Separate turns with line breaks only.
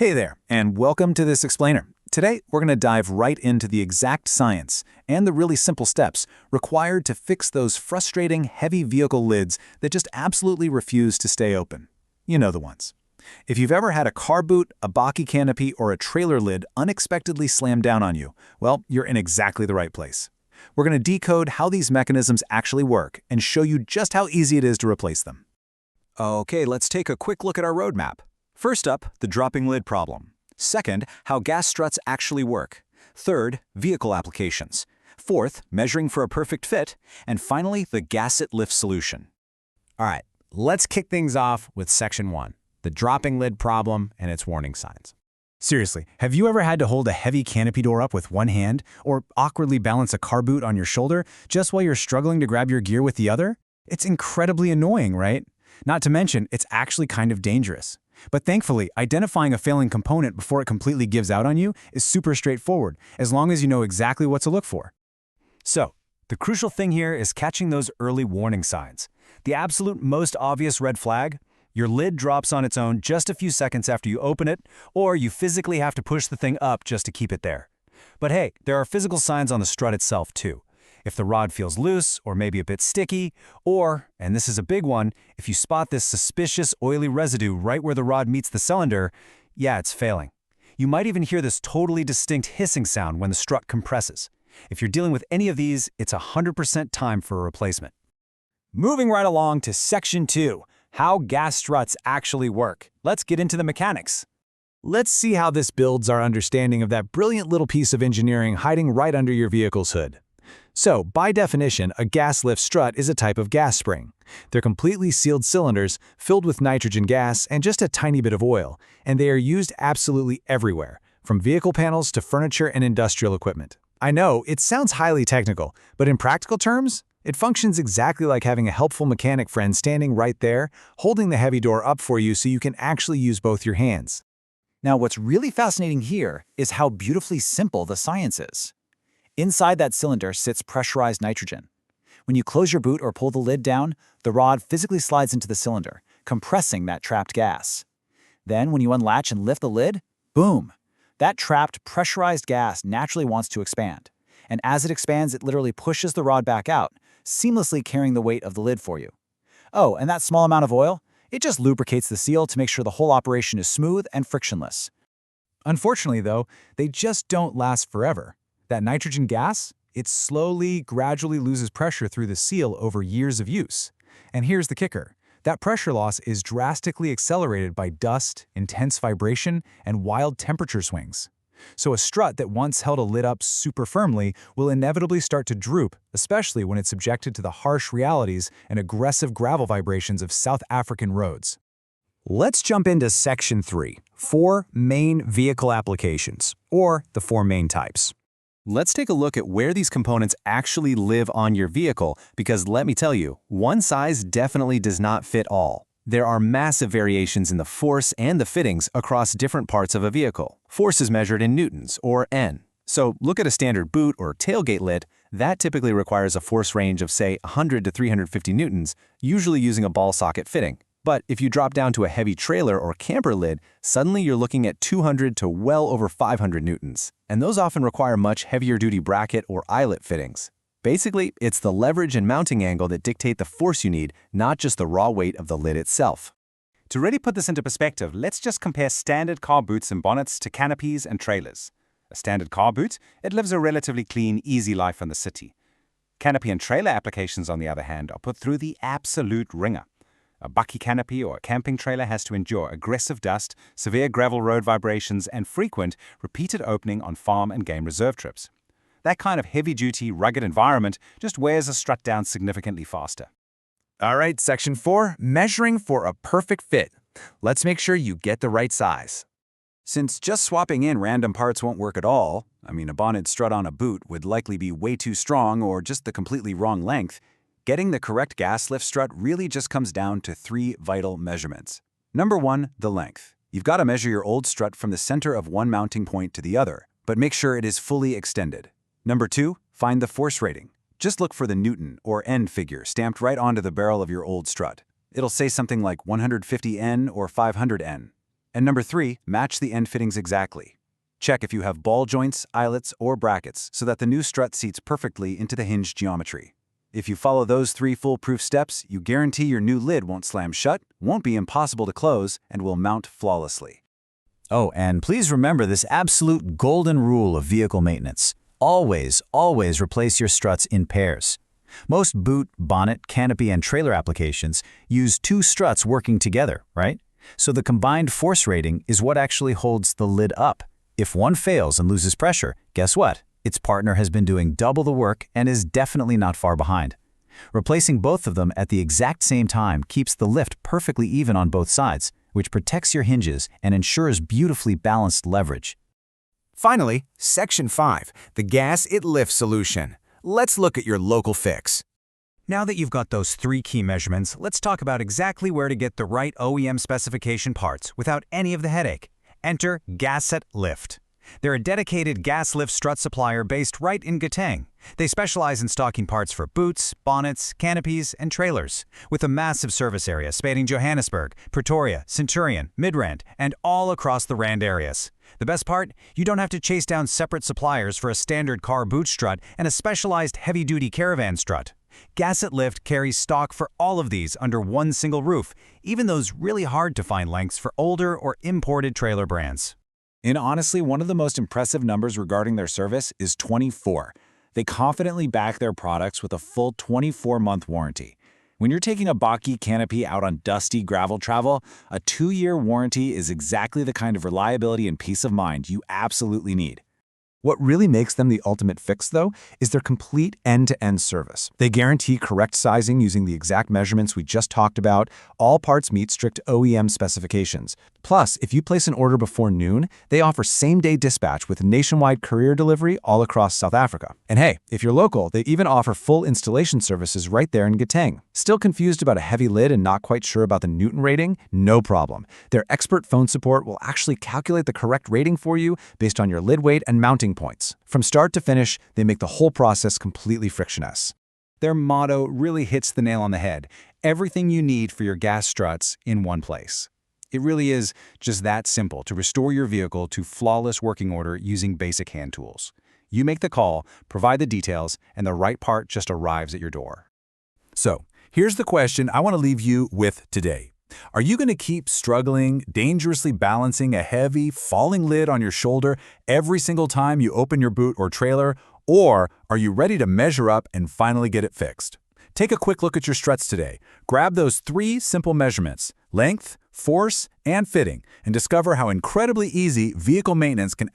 Hey there, and welcome to this explainer. Today, we're going to dive right into the exact science and the really simple steps required to fix those frustrating heavy vehicle lids that just absolutely refuse to stay open. You know the ones. If you've ever had a car boot, a bocky canopy, or a trailer lid unexpectedly slam down on you, well, you're in exactly the right place. We're going to decode how these mechanisms actually work and show you just how easy it is to replace them.
Okay, let's take a quick look at our roadmap. First up, the dropping lid problem. Second, how gas struts actually work. Third, vehicle applications. Fourth, measuring for a perfect fit. And finally, the Gasitlift solution.
All right, let's kick things off with Section 1, the dropping lid problem and its warning signs. Seriously, have you ever had to hold a heavy canopy door up with one hand or awkwardly balance a car boot on your shoulder just while you're struggling to grab your gear with the other? It's incredibly annoying, right? Not to mention, it's actually kind of dangerous. But thankfully, identifying a failing component before it completely gives out on you is super straightforward, as long as you know exactly what to look for.
So, the crucial thing here is catching those early warning signs. The absolute most obvious red flag: your lid drops on its own just a few seconds after you open it, or you physically have to push the thing up just to keep it there. But hey, there are physical signs on the strut itself too. If the rod feels loose or maybe a bit sticky, or, and this is a big one, if you spot this suspicious oily residue right where the rod meets the cylinder, yeah, it's failing. You might even hear this totally distinct hissing sound when the strut compresses. If you're dealing with any of these, it's 100% time for a replacement.
Moving right along to Section 2, how gas struts actually work. Let's get into the mechanics. Let's see how this builds our understanding of that brilliant little piece of engineering hiding right under your vehicle's hood. So, by definition, a gas lift strut is a type of gas spring. They're completely sealed cylinders filled with nitrogen gas and just a tiny bit of oil, and they are used absolutely everywhere, from vehicle panels to furniture and industrial equipment. I know, it sounds highly technical, but in practical terms, it functions exactly like having a helpful mechanic friend standing right there, holding the heavy door up for you so you can actually use both your hands.
Now, what's really fascinating here is how beautifully simple the science is. Inside that cylinder sits pressurized nitrogen. When you close your boot or pull the lid down, the rod physically slides into the cylinder, compressing that trapped gas. Then, when you unlatch and lift the lid, boom! That trapped, pressurized gas naturally wants to expand. And as it expands, it literally pushes the rod back out, seamlessly carrying the weight of the lid for you. Oh, and that small amount of oil? It just lubricates the seal to make sure the whole operation is smooth and frictionless.
Unfortunately, though, they just don't last forever. That nitrogen gas, it gradually loses pressure through the seal over years of use. And here's the kicker. That pressure loss is drastically accelerated by dust, intense vibration, and wild temperature swings. So a strut that once held a lid up super firmly will inevitably start to droop, especially when it's subjected to the harsh realities and aggressive gravel vibrations of South African roads. Let's jump into Section 3, 4 main vehicle applications, or the 4 main types.
Let's take a look at where these components actually live on your vehicle, because let me tell you, one size definitely does not fit all. There are massive variations in the force and the fittings across different parts of a vehicle. Force is measured in newtons, or N. So look at a standard boot or tailgate lid. That typically requires a force range of, say, 100 to 350 newtons, usually using a ball socket fitting. But if you drop down to a heavy trailer or camper lid, suddenly you're looking at 200 to well over 500 newtons. And those often require much heavier duty bracket or eyelet fittings. Basically, it's the leverage and mounting angle that dictate the force you need, not just the raw weight of the lid itself.
To really put this into perspective, let's just compare standard car boots and bonnets to canopies and trailers. A standard car boot, it lives a relatively clean, easy life in the city. Canopy and trailer applications, on the other hand, are put through the absolute ringer. A bucky canopy or a camping trailer has to endure aggressive dust, severe gravel road vibrations, and frequent, repeated opening on farm and game reserve trips. That kind of heavy-duty, rugged environment just wears a strut down significantly faster.
All right, Section 4, measuring for a perfect fit. Let's make sure you get the right size.
Since just swapping in random parts won't work at all, a bonnet strut on a boot would likely be way too strong or just the completely wrong length, getting the correct gas lift strut really just comes down to 3 vital measurements. Number 1, the length. You've got to measure your old strut from the center of one mounting point to the other, but make sure it is fully extended. Number 2, find the force rating. Just look for the Newton or N figure stamped right onto the barrel of your old strut. It'll say something like 150 N or 500 N. And number 3, match the end fittings exactly. Check if you have ball joints, eyelets, or brackets so that the new strut seats perfectly into the hinge geometry. If you follow those 3 foolproof steps, you guarantee your new lid won't slam shut, won't be impossible to close, and will mount flawlessly.
Oh, and please remember this absolute golden rule of vehicle maintenance. Always, always replace your struts in pairs. Most boot, bonnet, canopy, and trailer applications use 2 struts working together, right? So the combined force rating is what actually holds the lid up. If one fails and loses pressure, guess what? Its partner has been doing double the work and is definitely not far behind. Replacing both of them at the exact same time keeps the lift perfectly even on both sides, which protects your hinges and ensures beautifully balanced leverage.
Finally, Section 5, the Gasitlift solution. Let's look at your local fix. Now that you've got those 3 key measurements, let's talk about exactly where to get the right OEM specification parts without any of the headache. Enter Gasitlift. They're a dedicated gas lift strut supplier based right in Gauteng. They specialize in stocking parts for boots, bonnets, canopies, and trailers, with a massive service area spanning Johannesburg, Pretoria, Centurion, Midrand, and all across the Rand areas. The best part? You don't have to chase down separate suppliers for a standard car boot strut and a specialized heavy-duty caravan strut. Gasitlift carries stock for all of these under one single roof, even those really hard-to-find lengths for older or imported trailer brands.
And honestly, one of the most impressive numbers regarding their service is 24. They confidently back their products with a full 24-month warranty. When you're taking a Bonnets canopy out on dusty gravel travel, a 2-year warranty is exactly the kind of reliability and peace of mind you absolutely need.
What really makes them the ultimate fix, though, is their complete end-to-end service. They guarantee correct sizing using the exact measurements we just talked about. All parts meet strict OEM specifications. Plus, if you place an order before noon, they offer same-day dispatch with nationwide courier delivery all across South Africa. And hey, if you're local, they even offer full installation services right there in Gauteng. Still confused about a heavy lid and not quite sure about the Newton rating? No problem. Their expert phone support will actually calculate the correct rating for you based on your lid weight and mounting points. From start to finish, they make the whole process completely frictionless.
Their motto really hits the nail on the head. Everything you need for your gas struts in one place. It really is just that simple to restore your vehicle to flawless working order using basic hand tools. You make the call, provide the details, and the right part just arrives at your door.
So, here's the question I want to leave you with today. Are you going to keep struggling, dangerously balancing a heavy, falling lid on your shoulder every single time you open your boot or trailer, or are you ready to measure up and finally get it fixed? Take a quick look at your struts today. Grab those 3 simple measurements, length, force, and fitting, and discover how incredibly easy vehicle maintenance can